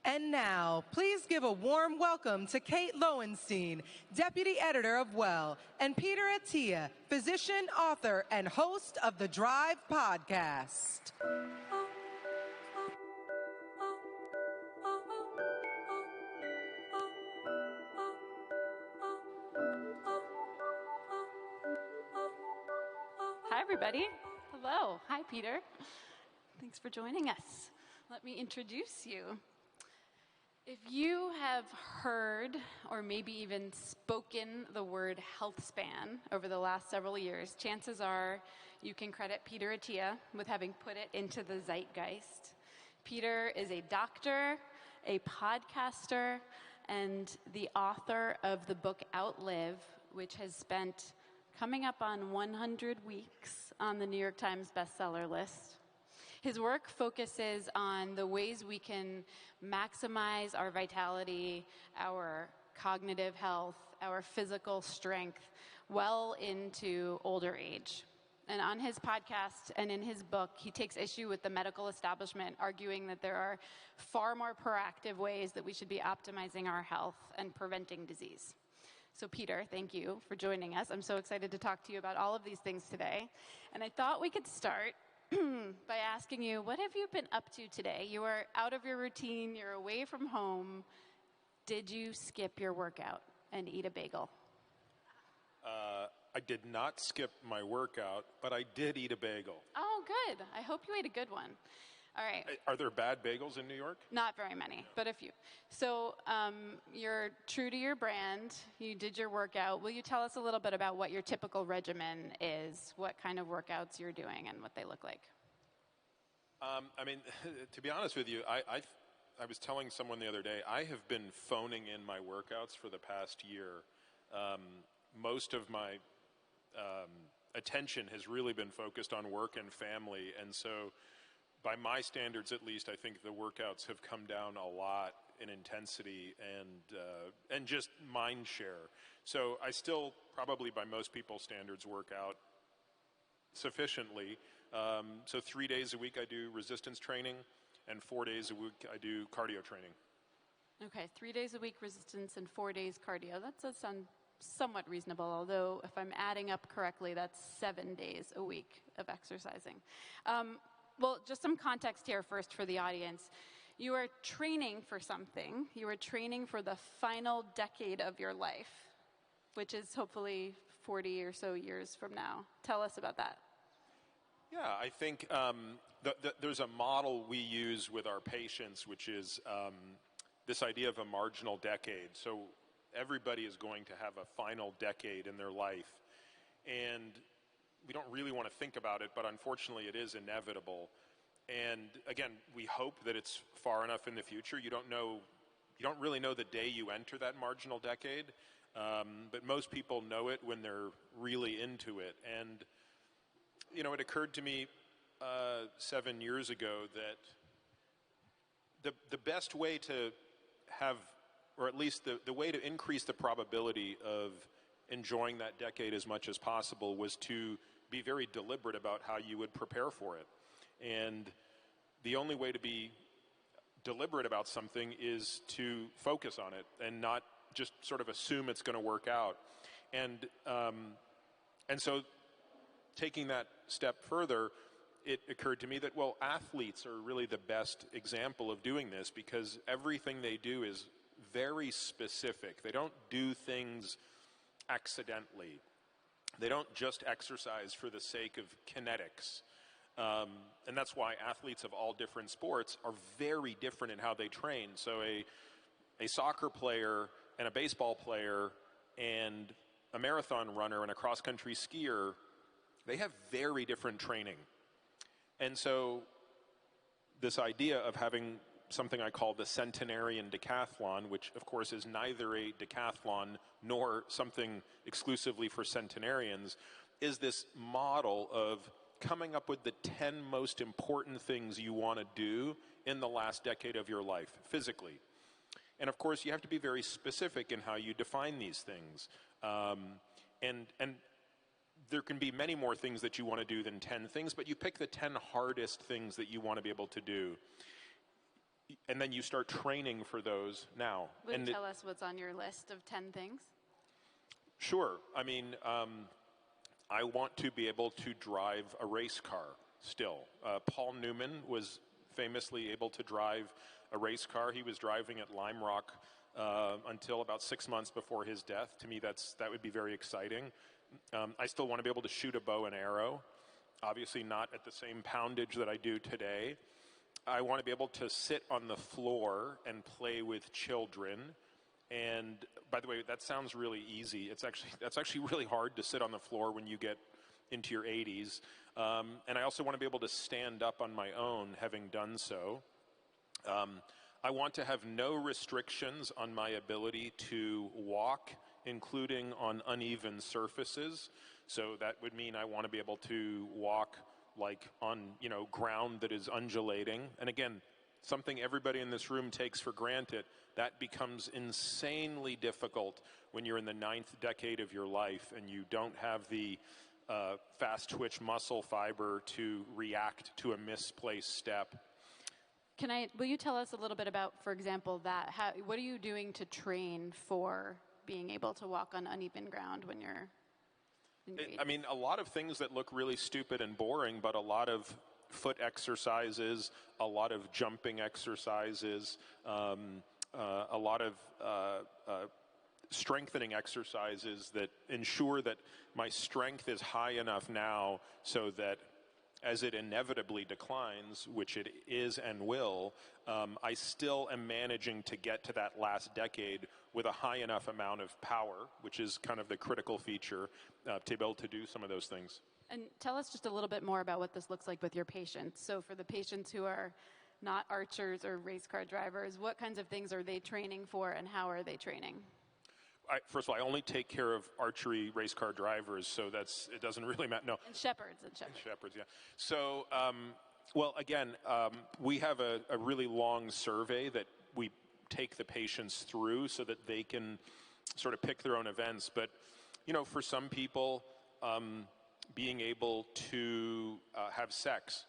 And now, please give a warm welcome to Kate Lowenstein, Deputy Editor of Well, and Peter Attia, physician, author, and host of the Drive podcast. Hi, everybody. Hello. Hi, Peter. Thanks for joining us. Let me introduce you. If you have heard or maybe even spoken the word health span over the last several years, chances are you can credit Peter Attia with having put it into the zeitgeist. Peter is a doctor, a podcaster, and the author of the book Outlive, which has spent coming up on 100 weeks on the New York Times bestseller list. His work focuses on the ways we can maximize our vitality, our cognitive health, our physical strength well into older age. And on his podcast and in his book, he takes issue with the medical establishment, arguing that there are far more proactive ways that we should be optimizing our health and preventing disease. So Peter, thank you for joining us. I'm so excited to talk to you about all of these things today. And I thought we could start by asking you, what have you been up to today? You are out of your routine, you're away from home. Did you skip your workout and eat a bagel? I did not skip my workout, but I did eat a bagel. Oh, good. I hope you ate a good one. All right. Are there bad bagels in New York? Not very many, but a few. So you're true to your brand. You did your workout. Will you tell us a little bit about what your typical regimen is, what kind of workouts you're doing, and what they look like? To be honest with you, I was telling someone the other day, I have been phoning in my workouts for the past year. Most of my attention has really been focused on work and family, and so by my standards, at least, I think the workouts have come down a lot in intensity and just mind share. So I still, probably by most people's standards, work out sufficiently. So 3 days a week I do resistance training, and 4 days a week I do cardio training. Okay, 3 days a week resistance and 4 days cardio. That does sound somewhat reasonable, although if I'm adding up correctly, that's 7 days a week of exercising. Well, just some context here first for the audience. You are training for something. You are training for the final decade of your life, which is hopefully 40 or so years from now. Tell us about that. Yeah, I think there's a model we use with our patients, which is this idea of a marginal decade. So everybody is going to have a final decade in their life. And we don't really want to think about it, but unfortunately it is inevitable. And again, we hope that it's far enough in the future. You don't really know the day you enter that marginal decade, but most people know it when they're really into it. And, you know, it occurred to me 7 years ago that the best way to have, or at least the way to increase the probability of enjoying that decade as much as possible was to be very deliberate about how you would prepare for it. And the only way to be deliberate about something is to focus on it and not just sort of assume it's going to work out. And so taking that step further, it occurred to me that, well, athletes are really the best example of doing this because everything they do is very specific. They don't do things accidentally. They don't just exercise for the sake of kinetics. And that's why athletes of all different sports are very different in how they train. So a soccer player and a baseball player and a marathon runner and a cross-country skier, they have very different training. And so this idea of having something I call the centenarian decathlon, which of course is neither a decathlon nor something exclusively for centenarians, is this model of coming up with the 10 most important things you want to do in the last decade of your life, physically. And of course, you have to be very specific in how you define these things. And there can be many more things that you want to do than 10 things, but you pick the 10 hardest things that you want to be able to do. and then you start training for those now. Will you tell us what's on your list of 10 things? Sure. I mean, I want to be able to drive a race car still. Paul Newman was famously able to drive a race car. He was driving at Lime Rock until about 6 months before his death. To me, that would be very exciting. I still want to be able to shoot a bow and arrow, obviously not at the same poundage that I do today. I want to be able to sit on the floor and play with children. And by the way, that sounds really easy. That's actually really hard to sit on the floor when you get into your 80s. And I also want to be able to stand up on my own, having done so. I want to have no restrictions on my ability to walk, including on uneven surfaces. So that would mean I want to be able to walk like on, ground that is undulating. And again, something everybody in this room takes for granted, that becomes insanely difficult when you're in the 9th decade of your life and you don't have the fast twitch muscle fiber to react to a misplaced step. Will you tell us a little bit about, for example, what are you doing to train for being able to walk on uneven ground when you're a lot of things that look really stupid and boring, but a lot of foot exercises, a lot of jumping exercises, a lot of strengthening exercises that ensure that my strength is high enough now so that as it inevitably declines, which it is and will, I still am managing to get to that last decade with a high enough amount of power, which is kind of the critical feature to be able to do some of those things. And tell us just a little bit more about what this looks like with your patients. So for the patients who are not archers or race car drivers, what kinds of things are they training for and how are they training? First of all, I only take care of archery race car drivers, so it doesn't really matter. No. And shepherds. Shepherds, yeah. So, we have a really long survey that we take the patients through so that they can sort of pick their own events. But, for some people, being able to have sex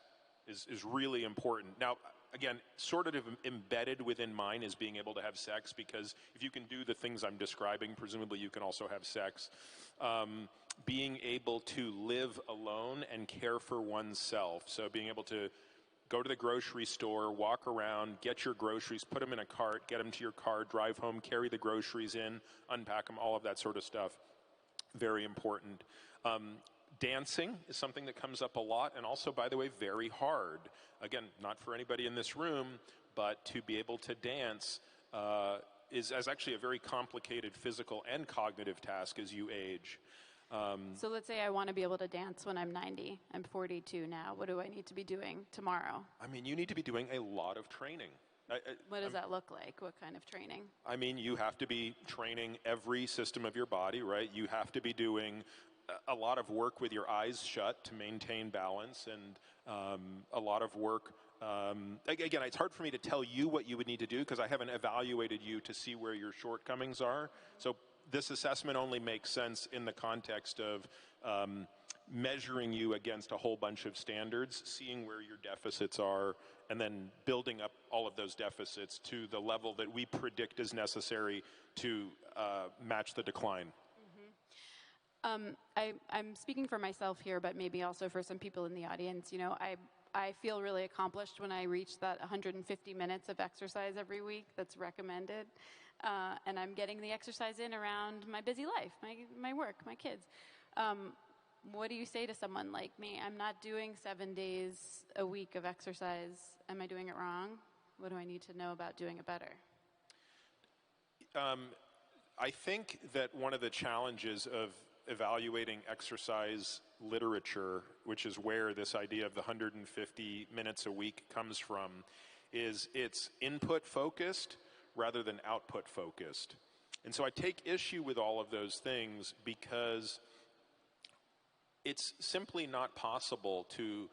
is really important. Now, again, sort of embedded within mine is being able to have sex, because if you can do the things I'm describing, presumably you can also have sex. Being able to live alone and care for oneself. So being able to go to the grocery store, walk around, get your groceries, put them in a cart, get them to your car, drive home, carry the groceries in, unpack them, all of that sort of stuff. Very important. Dancing is something that comes up a lot, and also, by the way, very hard. Again, not for anybody in this room, but to be able to dance is actually a very complicated physical and cognitive task as you age. So let's say I want to be able to dance when I'm 90. I'm 42 now. What do I need to be doing tomorrow? You need to be doing a lot of training. What does that look like? What kind of training? You have to be training every system of your body, right? You have to be doing a lot of work with your eyes shut to maintain balance, and a lot of work. Again, it's hard for me to tell you what you would need to do because I haven't evaluated you to see where your shortcomings are. So this assessment only makes sense in the context of measuring you against a whole bunch of standards, seeing where your deficits are, and then building up all of those deficits to the level that we predict is necessary to match the decline. I'm speaking for myself here, but maybe also for some people in the audience. I feel really accomplished when I reach that 150 minutes of exercise every week that's recommended. And I'm getting the exercise in around my busy life, my work, my kids. What do you say to someone like me? I'm not doing 7 days a week of exercise. Am I doing it wrong? What do I need to know about doing it better? I think that one of the challenges of evaluating exercise literature, which is where this idea of the 150 minutes a week comes from, is it's input focused rather than output focused. And so I take issue with all of those things because it's simply not possible to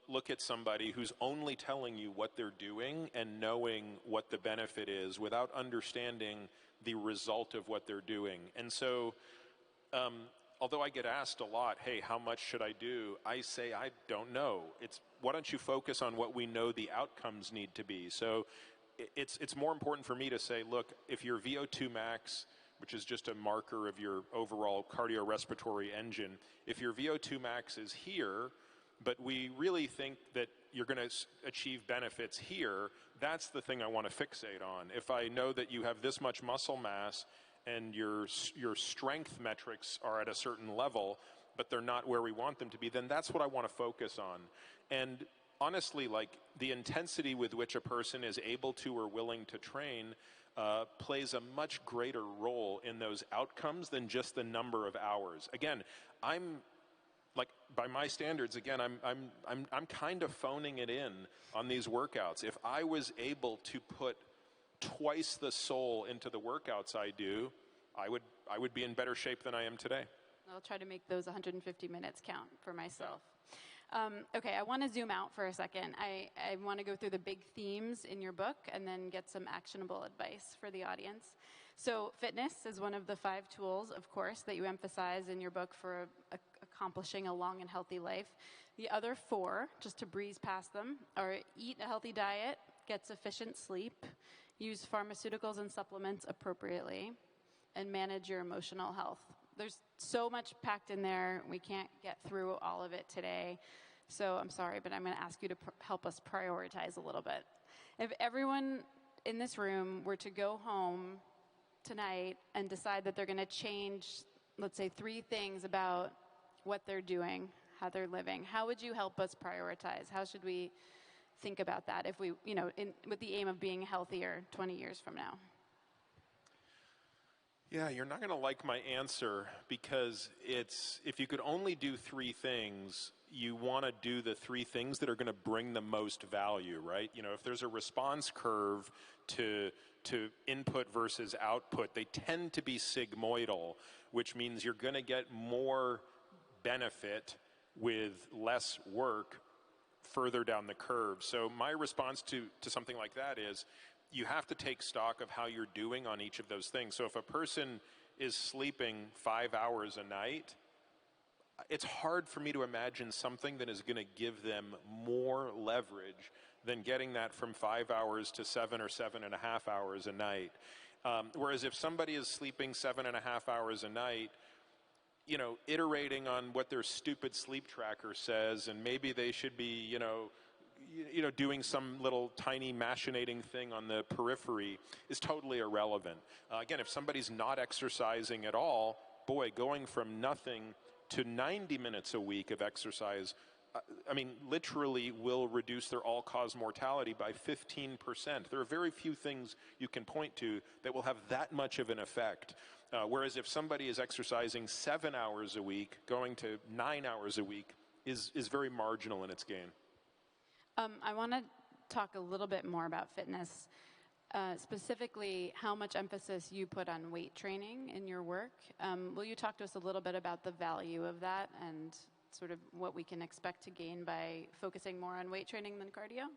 look at somebody who's only telling you what they're doing and knowing what the benefit is without understanding the result of what they're doing. And so although I get asked a lot, hey, how much should I do? I say, I don't know. why don't you focus on what we know the outcomes need to be? So it's more important for me to say, look, if your VO2 max, which is just a marker of your overall cardiorespiratory engine, if your VO2 max is here, but we really think that you're going to achieve benefits here, that's the thing I want to fixate on. If I know that you have this much muscle mass and your strength metrics are at a certain level, but they're not where we want them to be, then that's what I want to focus on. And honestly, like, the intensity with which a person is able to or willing to train plays a much greater role in those outcomes than just the number of hours. Again, I'm like, by my standards, again, I'm kind of phoning it in on these workouts. If I was able to put twice the soul into the workouts I do, I would be in better shape than I am today. I'll try to make those 150 minutes count for myself. Okay, I want to zoom out for a second. I want to go through the big themes in your book and then get some actionable advice for the audience. So fitness is one of the 5 tools, of course, that you emphasize in your book for accomplishing a long and healthy life. The other 4, just to breeze past them, are eat a healthy diet, get sufficient sleep, use pharmaceuticals and supplements appropriately, and manage your emotional health. There's so much packed in there. We can't get through all of it today. So I'm sorry, but I'm going to ask you to help us prioritize a little bit. If everyone in this room were to go home tonight and decide that they're going to change, let's say, 3 things about what they're doing, how they're living, how would you help us prioritize? How should we think about that if we, with the aim of being healthier 20 years from now? Yeah, you're not going to like my answer, because if you could only do 3 things, you want to do the 3 things that are going to bring the most value, right? If there's a response curve to input versus output, they tend to be sigmoidal, which means you're going to get more benefit with less work further down the curve. So my response to something like that is, you have to take stock of how you're doing on each of those things. So if a person is sleeping 5 hours a night, it's hard for me to imagine something that is going to give them more leverage than getting that from 5 hours to 7 or 7.5 hours a night. Whereas if somebody is sleeping 7.5 hours a night, iterating on what their stupid sleep tracker says, and maybe they should be, doing some little tiny machinating thing on the periphery, is totally irrelevant. Again, if somebody's not exercising at all, boy, going from nothing to 90 minutes a week of exercise, literally will reduce their all-cause mortality by 15%. There are very few things you can point to that will have that much of an effect. Whereas if somebody is exercising 7 hours a week, going to 9 hours a week is very marginal in its gain. I want to talk a little bit more about fitness, specifically how much emphasis you put on weight training in your work. Will you talk to us a little bit about the value of that and sort of what we can expect to gain by focusing more on weight training than cardio?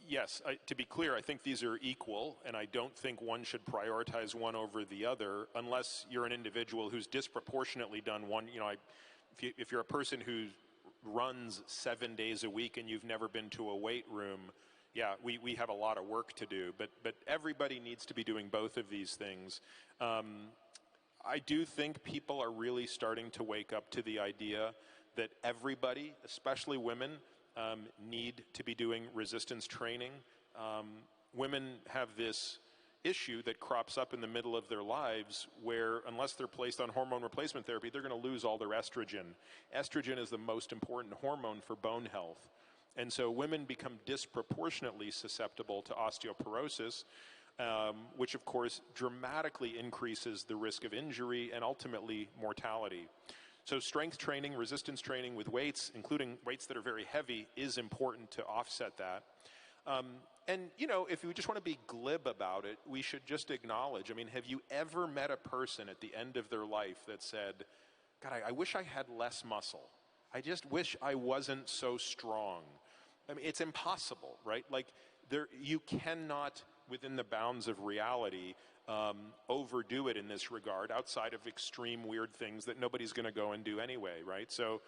Yes, to be clear, I think these are equal, and I don't think one should prioritize one over the other unless you're an individual who's disproportionately done one. If you're a person who runs 7 days a week and you've never been to a weight room, yeah, we have a lot of work to do, but everybody needs to be doing both of these things. I do think people are really starting to wake up to the idea that everybody, especially women, need to be doing resistance training. Women have this issue that crops up in the middle of their lives where, unless they're placed on hormone replacement therapy, they're going to lose all their estrogen. Estrogen is the most important hormone for bone health. And so women become disproportionately susceptible to osteoporosis, which of course dramatically increases the risk of injury and ultimately mortality. So strength training, resistance training with weights, including weights that are very heavy, is important to offset that. And, if we just want to be glib about it, we should just acknowledge, have you ever met a person at the end of their life that said, God, I wish I had less muscle. I just wish I wasn't so strong. It's impossible, right? You cannot, within the bounds of reality, overdo it in this regard outside of extreme weird things that nobody's going to go and do anyway, right? So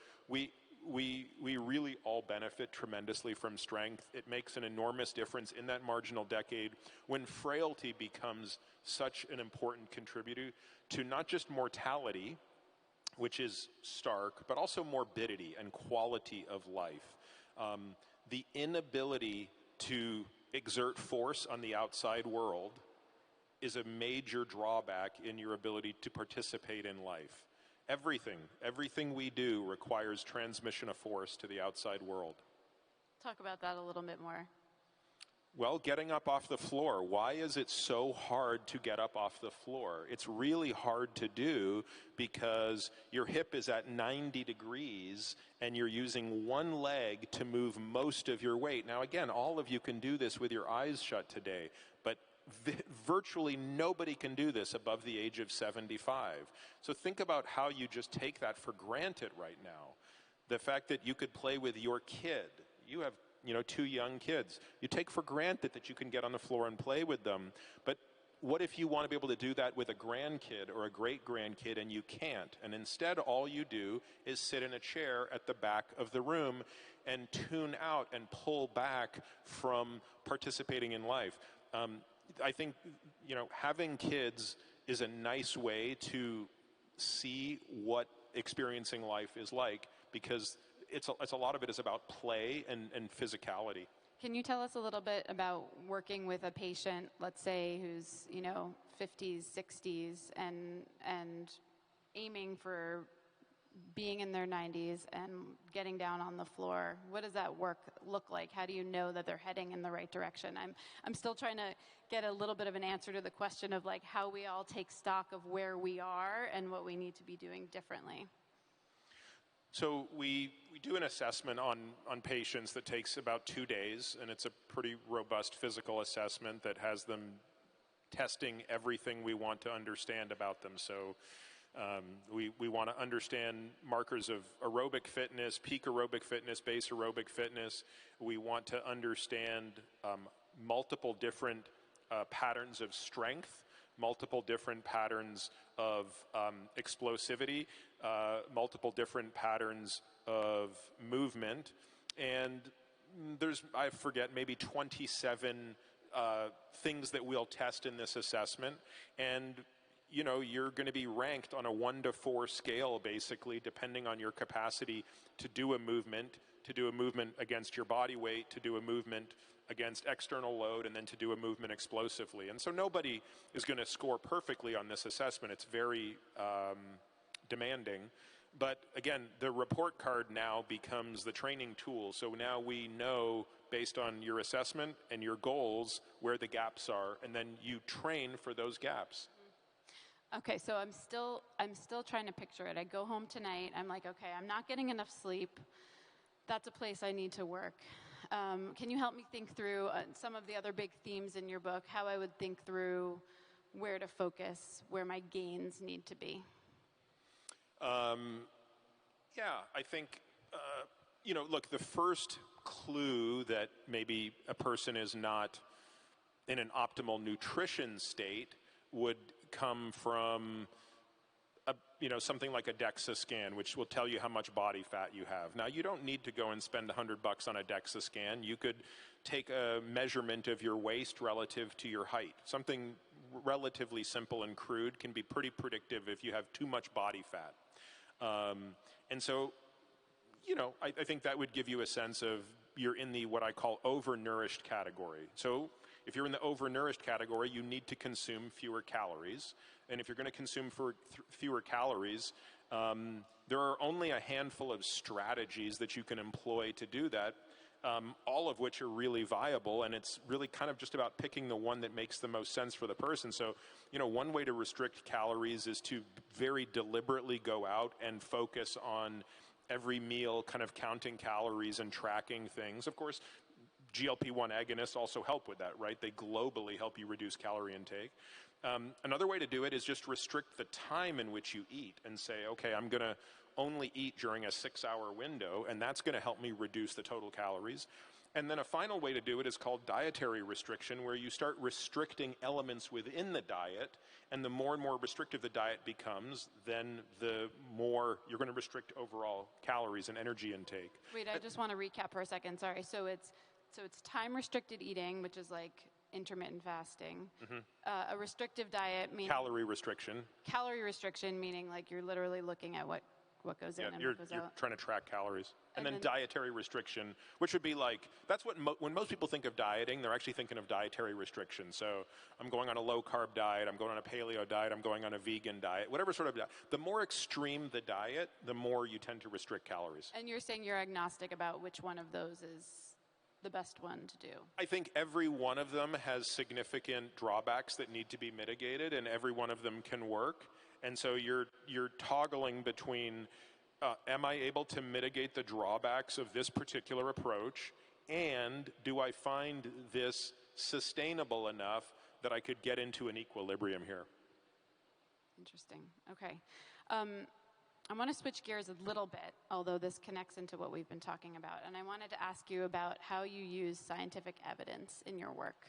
we really all benefit tremendously from strength. It makes an enormous difference in that marginal decade when frailty becomes such an important contributor to not just mortality, which is stark, but also morbidity and quality of life. The inability to exert force on the outside world is a major drawback in your ability to participate in life. Everything we do requires transmission of force to the outside world. Talk about that a little bit more. Well, getting up off the floor. Why is it so hard to get up off the floor? It's really hard to do because your hip is at 90 degrees and you're using one leg to move most of your weight. Now, again, all of you can do this with your eyes shut today, but virtually nobody can do this above the age of 75. So think about how you just take that for granted right now. The fact that you could play with your kid. You have 2 young kids. You take for granted that you can get on the floor and play with them. But what if you want to be able to do that with a grandkid or a great-grandkid and you can't? And instead, all you do is sit in a chair at the back of the room and tune out and pull back from participating in life. I think, having kids is a nice way to see what experiencing life is like, because it's a lot of it is about play and physicality. Can you tell us a little bit about working with a patient, let's say, who's 50s, 60s, and aiming for being in their 90s and getting down on the floor? What does that work look like? How do you know that they're heading in the right direction? I'm still trying to get a little bit of an answer to the question of like how we all take stock of where we are and what we need to be doing differently. So we do an assessment on patients that takes about 2 days, and it's a pretty robust physical assessment that has them testing everything we want to understand about them. So we want to understand markers of aerobic fitness, peak aerobic fitness, base aerobic fitness. We want to understand multiple different patterns of strength, multiple different patterns of explosivity, multiple different patterns of movement. And there's, I forget, maybe 27 things that we'll test in this assessment. And you're going to be ranked on a 1 to 4 scale, basically, depending on your capacity to do a movement against your body weight, to do a movement against external load, and then to do a movement explosively. And so nobody is going to score perfectly on this assessment. It's very demanding. But again, the report card now becomes the training tool. So now we know, based on your assessment and your goals, where the gaps are, and then you train for those gaps. Okay, so I'm still trying to picture it. I go home tonight. I'm like, okay, I'm not getting enough sleep. That's a place I need to work. Can you help me think through some of the other big themes in your book, how I would think through where to focus, where my gains need to be? I think, look, the first clue that maybe a person is not in an optimal nutrition state would come from something like a DEXA scan, which will tell you how much body fat you have. Now, you don't need to go and spend $100 on a DEXA scan. You could take a measurement of your waist relative to your height. Something relatively simple and crude can be pretty predictive if you have too much body fat. And so, I think that would give you a sense of you're in the what I call overnourished category. So if you're in the overnourished category, you need to consume fewer calories. And if you're going to consume fewer calories, there are only a handful of strategies that you can employ to do that, all of which are really viable. And it's really kind of just about picking the one that makes the most sense for the person. So, one way to restrict calories is to very deliberately go out and focus on every meal, kind of counting calories and tracking things. Of course, GLP-1 agonists also help with that, right? They globally help you reduce calorie intake. Another way to do it is just restrict the time in which you eat and say, okay, I'm going to only eat during a 6-hour window, and that's going to help me reduce the total calories. And then a final way to do it is called dietary restriction, where you start restricting elements within the diet, and the more and more restrictive the diet becomes, then the more you're going to restrict overall calories and energy intake. Wait, I just want to recap for a second. Sorry. So it's time-restricted eating, which is like intermittent fasting. A restrictive diet meaning Calorie restriction. Calorie restriction meaning like you're literally looking at what goes in and what goes you're out. trying to track calories. And then dietary restriction, which would be like, that's what, when most people think of dieting, they're actually thinking of dietary restriction. So I'm going on a low-carb diet, I'm going on a paleo diet, I'm going on a vegan diet, whatever sort of diet. The more extreme the diet, the more you tend to restrict calories. And you're saying you're agnostic about which one of those is the best one to do? I think every one of them has significant drawbacks that need to be mitigated, and every one of them can work. And so you're toggling between, am I able to mitigate the drawbacks of this particular approach, and do I find this sustainable enough that I could get into an equilibrium here? Interesting. Okay. I want to switch gears a little bit, although this connects into what we've been talking about. And I wanted to ask you about how you use scientific evidence in your work.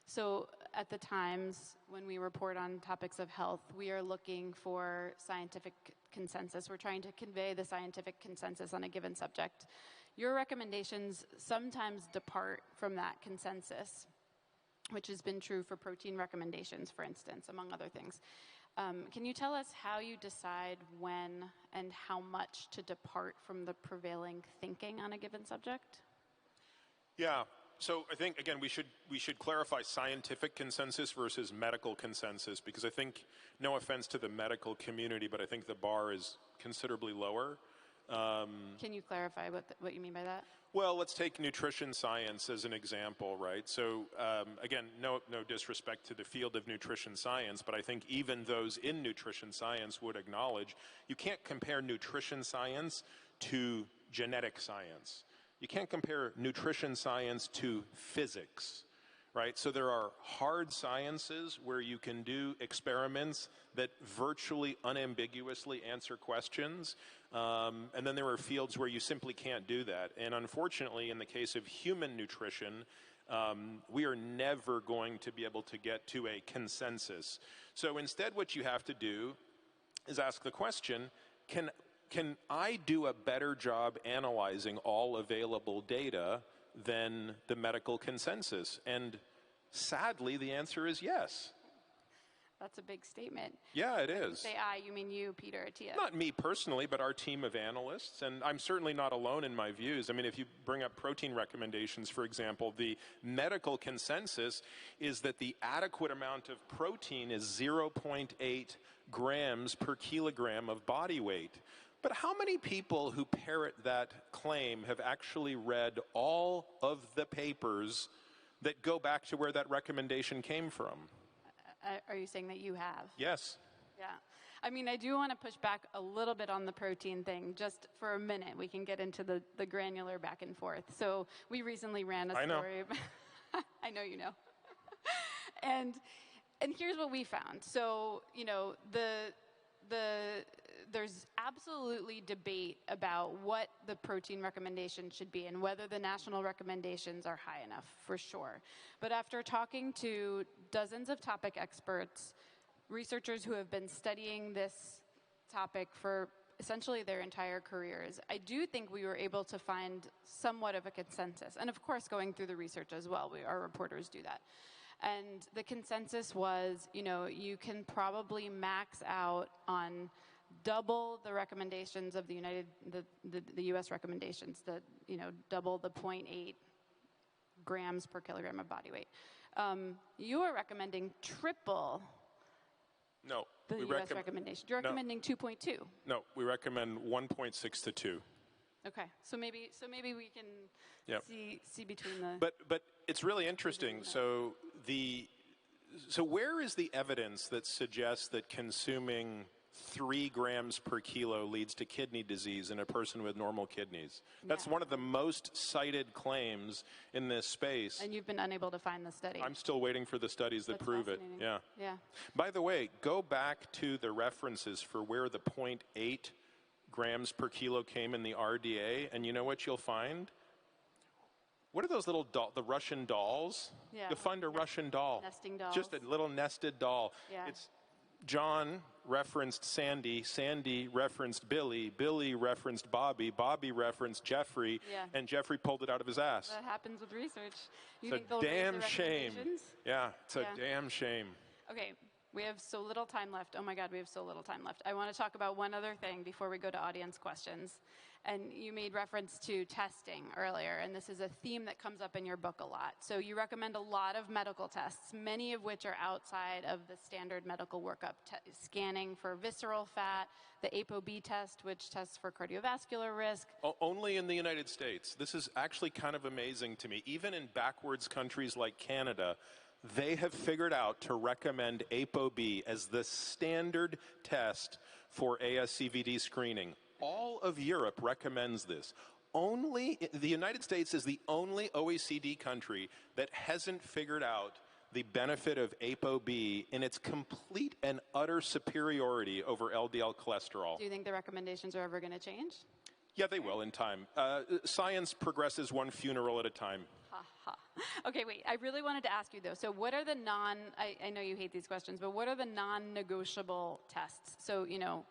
So at the Times, when we report on topics of health, we are looking for scientific consensus. We're trying to convey the scientific consensus on a given subject. Your recommendations sometimes depart from that consensus, which has been true for protein recommendations, for instance, among other things. Can you tell us how you decide when and how much to depart from the prevailing thinking on a given subject? Yeah. So I think, again, we should clarify scientific consensus versus medical consensus, because I think, no offense to the medical community, but I think the bar is considerably lower. Can you clarify what you mean by that? Well, let's take nutrition science as an example, right? So again, no disrespect to the field of nutrition science, but I think even those in nutrition science would acknowledge you can't compare nutrition science to genetic science. You can't compare nutrition science to physics, right? So there are hard sciences where you can do experiments that virtually unambiguously answer questions. And then there are fields where you simply can't do that. And unfortunately, in the case of human nutrition, we are never going to be able to get to a consensus. So instead, what you have to do is ask the question, can I do a better job analyzing all available data than the medical consensus? And sadly, the answer is yes. That's a big statement. Yeah, it is. When you say I, you mean you, Peter Attia. Not me personally, but our team of analysts. And I'm certainly not alone in my views. I mean, if you bring up protein recommendations, for example, the medical consensus is that the adequate amount of protein is 0.8 grams per kilogram of body weight. But how many people who parrot that claim have actually read all of the papers that go back to where that recommendation came from? Are you saying that you have? Yes. Yeah. I mean, I do want to push back a little bit on the protein thing, just for a minute. We can get into the granular back and forth. So we recently ran a story. I know you know. And here's what we found. So, you know, there's absolutely debate about what the protein recommendation should be and whether the national recommendations are high enough, for sure. But after talking to dozens of topic experts, researchers who have been studying this topic for essentially their entire careers, I do think we were able to find somewhat of a consensus. And of course, going through the research as well, our reporters do that. And the consensus was, you know, you can probably max out on double the recommendations of the U.S. recommendations, double the 0.8 grams per kilogram of body weight. You are recommending triple the U.S. recommendation. You're recommending 2.2. No, we recommend 1.6 to 2. Okay, so maybe we can see between the. But it's really interesting. So where is the evidence that suggests that consuming 3 grams per kilo leads to kidney disease in a person with normal kidneys? That's one of the most cited claims in this space. And you've been unable to find the study. I'm still waiting for the studies that prove it. Yeah. By the way, go back to the references for where the 0.8 grams per kilo came in the RDA, and you know what you'll find? what are those little the Russian dolls? Yeah. You'll find a Russian doll. Nesting dolls. Just a little nested doll. Yeah. It's John referenced Sandy, Sandy referenced Billy, Billy referenced Bobby, Bobby referenced Jeffrey, and Jeffrey pulled it out of his ass. That happens with research. You It's think they'll a raise damn the shame. recommendations? Yeah, it's a damn shame. Okay, we have so little time left. Oh my God, we have so little time left. I want to talk about one other thing before we go to audience questions. And you made reference to testing earlier, and this is a theme that comes up in your book a lot. So you recommend a lot of medical tests, many of which are outside of the standard medical workup, scanning for visceral fat, the ApoB test, which tests for cardiovascular risk. Only in the United States. This is actually kind of amazing to me. Even in backwards countries like Canada, they have figured out to recommend ApoB as the standard test for ASCVD screening. All of Europe recommends this. Only the United States is the only OECD country that hasn't figured out the benefit of ApoB in its complete and utter superiority over LDL cholesterol. Do you think the recommendations are ever going to change? Yeah, they will in time. Science progresses one funeral at a time. Okay, wait, I really wanted to ask you though, so what are the I know you hate these questions, but what are the non-negotiable tests? So, you know,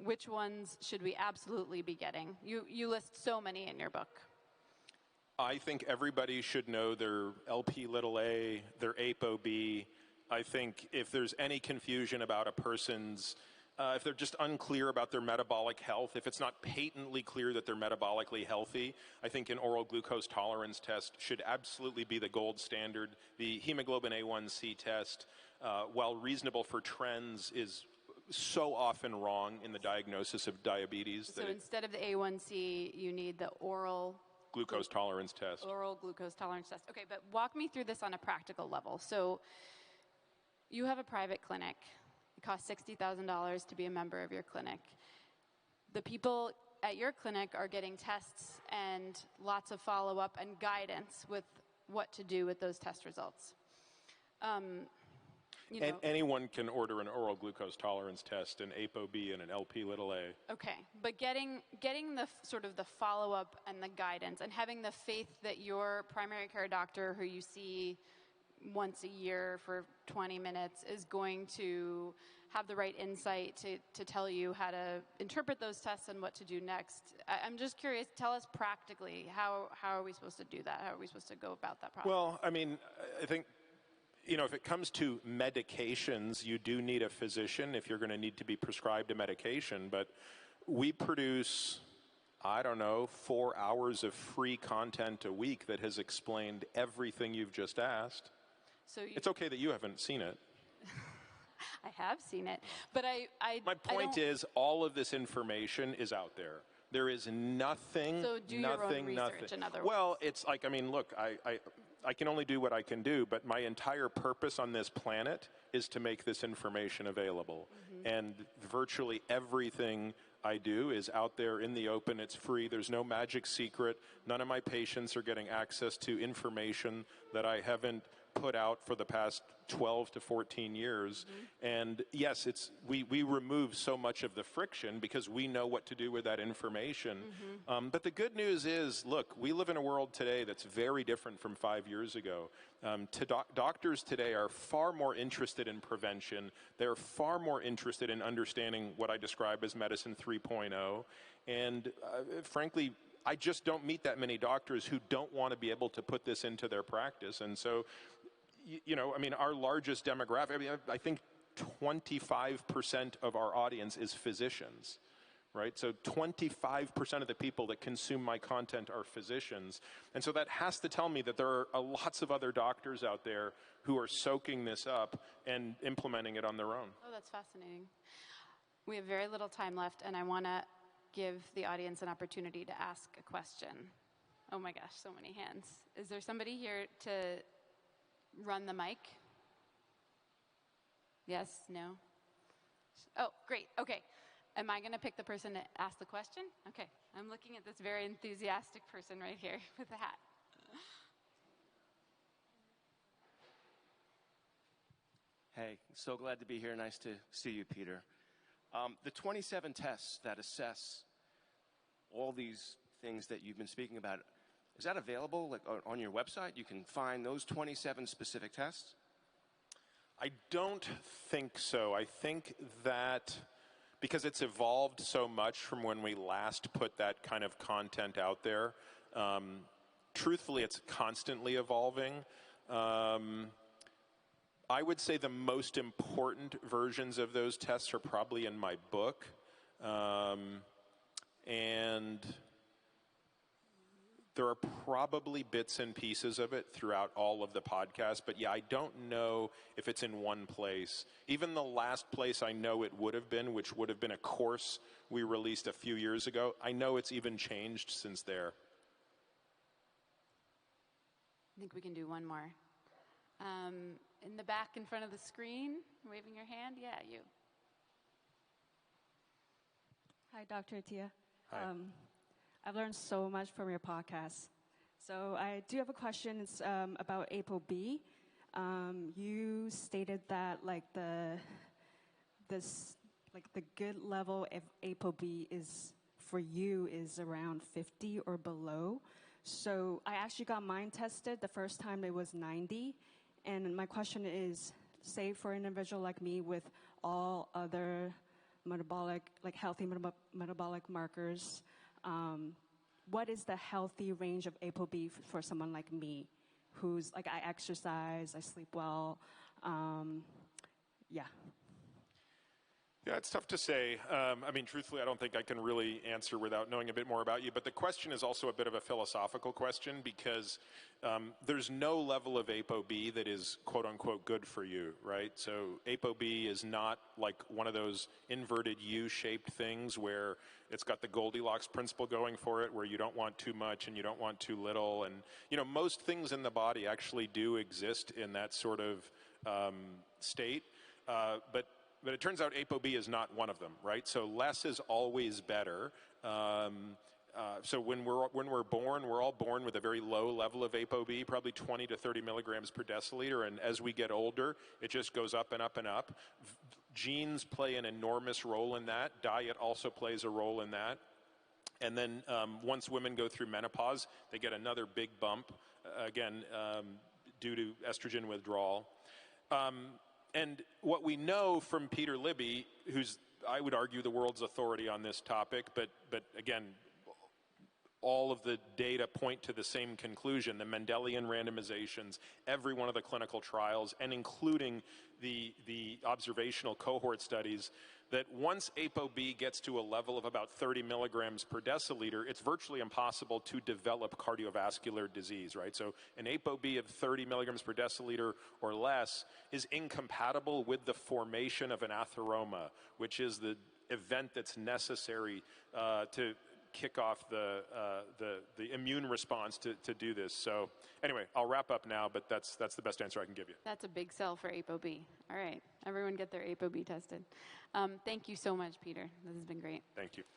which ones should we absolutely be getting? You list so many in your book. I think everybody should know their Lp(a), their ApoB. I think if there's any confusion about a person's, if they're just unclear about their metabolic health, if it's not patently clear that they're metabolically healthy, I think an oral glucose tolerance test should absolutely be the gold standard. The hemoglobin A1C test, while reasonable for trends, is so often wrong in the diagnosis of diabetes. So instead of the A1C, you need the oral glucose tolerance test. Oral glucose tolerance test. Okay, but walk me through this on a practical level. So you have a private clinic. It costs $60,000 to be a member of your clinic. The people at your clinic are getting tests and lots of follow-up and guidance with what to do with those test results. And anyone can order an oral glucose tolerance test, an ApoB and an Lp(a). Okay, but getting the sort of the follow-up and the guidance and having the faith that your primary care doctor, who you see once a year for 20 minutes, is going to have the right insight to tell you how to interpret those tests and what to do next. I'm just curious, tell us practically, how are we supposed to do that? How are we supposed to go about that process? Well, I mean, I think, you know, if it comes to medications, you do need a physician if you're going to need to be prescribed a medication. But we produce, I don't know, 4 hours of free content a week that has explained everything you've just asked. So it's okay that you haven't seen it. I have seen it, but My point is, all of this information is out there. There is nothing, so do nothing, your own research, nothing. In other words. Well, it's like, I mean, look, I can only do what I can do, but my entire purpose on this planet is to make this information available. Mm-hmm. And virtually everything I do is out there in the open. It's free. There's no magic secret. None of my patients are getting access to information that I haven't put out for the past 12 to 14 years. Mm-hmm. And yes, we remove so much of the friction because we know what to do with that information. Mm-hmm. But the good news is, look, we live in a world today that's very different from 5 years ago. Doctors today are far more interested in prevention. They're far more interested in understanding what I describe as medicine 3.0. And frankly, I just don't meet that many doctors who don't want to be able to put this into their practice. And so, you know, I mean, our largest demographic, I mean, I think 25% of our audience is physicians, right? So 25% of the people that consume my content are physicians. And so that has to tell me that there are lots of other doctors out there who are soaking this up and implementing it on their own. Oh, that's fascinating. We have very little time left, and I want to give the audience an opportunity to ask a question. Oh my gosh, so many hands. Is there somebody here to run the mic? Yes? No? Oh, great. Okay. Am I going to pick the person to ask the question? Okay. I'm looking at this very enthusiastic person right here with the hat. Hey, so glad to be here. Nice to see you, Peter. The 27 tests that assess all these things that you've been speaking about, Is that available like on your website? You can find those 27 specific tests? I don't think so. I think that because it's evolved so much from when we last put that kind of content out there, truthfully, it's constantly evolving. I would say the most important versions of those tests are probably in my book. And there are probably bits and pieces of it throughout all of the podcasts, but yeah, I don't know if it's in one place. Even the last place I know it would have been, which would have been a course we released a few years ago, I know it's even changed since there. I think we can do one more. In the back in front of the screen, waving your hand. Yeah, you. Hi, Dr. Attia. Hi. I've learned so much from your podcast. So I do have a question. It's about ApoB. You stated that the good level of ApoB is for you is around 50 or below. So I actually got mine tested. The first time it was 90. And my question is, say for an individual like me with all other healthy metabolic markers, what is the healthy range of ApoB for someone like me, who's I exercise, I sleep well, yeah. Yeah, it's tough to say. I mean, truthfully, I don't think I can really answer without knowing a bit more about you. But the question is also a bit of a philosophical question because there's no level of ApoB that is quote unquote good for you, right? So ApoB is not like one of those inverted U-shaped things where it's got the Goldilocks principle going for it, where you don't want too much and you don't want too little. And, you know, most things in the body actually do exist in that sort of state. But it turns out ApoB is not one of them, right? So less is always better. So when we're born, we're all born with a very low level of ApoB, probably 20 to 30 milligrams per deciliter. And as we get older, it just goes up and up and up. Genes play an enormous role in that. Diet also plays a role in that. And then once women go through menopause, they get another big bump, again, due to estrogen withdrawal. And what we know from Peter Libby, who's, I would argue, the world's authority on this topic, but again, all of the data point to the same conclusion, the Mendelian randomizations, every one of the clinical trials, and including the observational cohort studies, that once ApoB gets to a level of about 30 milligrams per deciliter, it's virtually impossible to develop cardiovascular disease, right? So an ApoB of 30 milligrams per deciliter or less is incompatible with the formation of an atheroma, which is the event that's necessary to kick off the immune response to do this. So anyway, I'll wrap up now, but that's the best answer I can give you. That's a big sell for ApoB. All right, everyone get their ApoB tested. Thank you so much, Peter. This has been great. Thank you.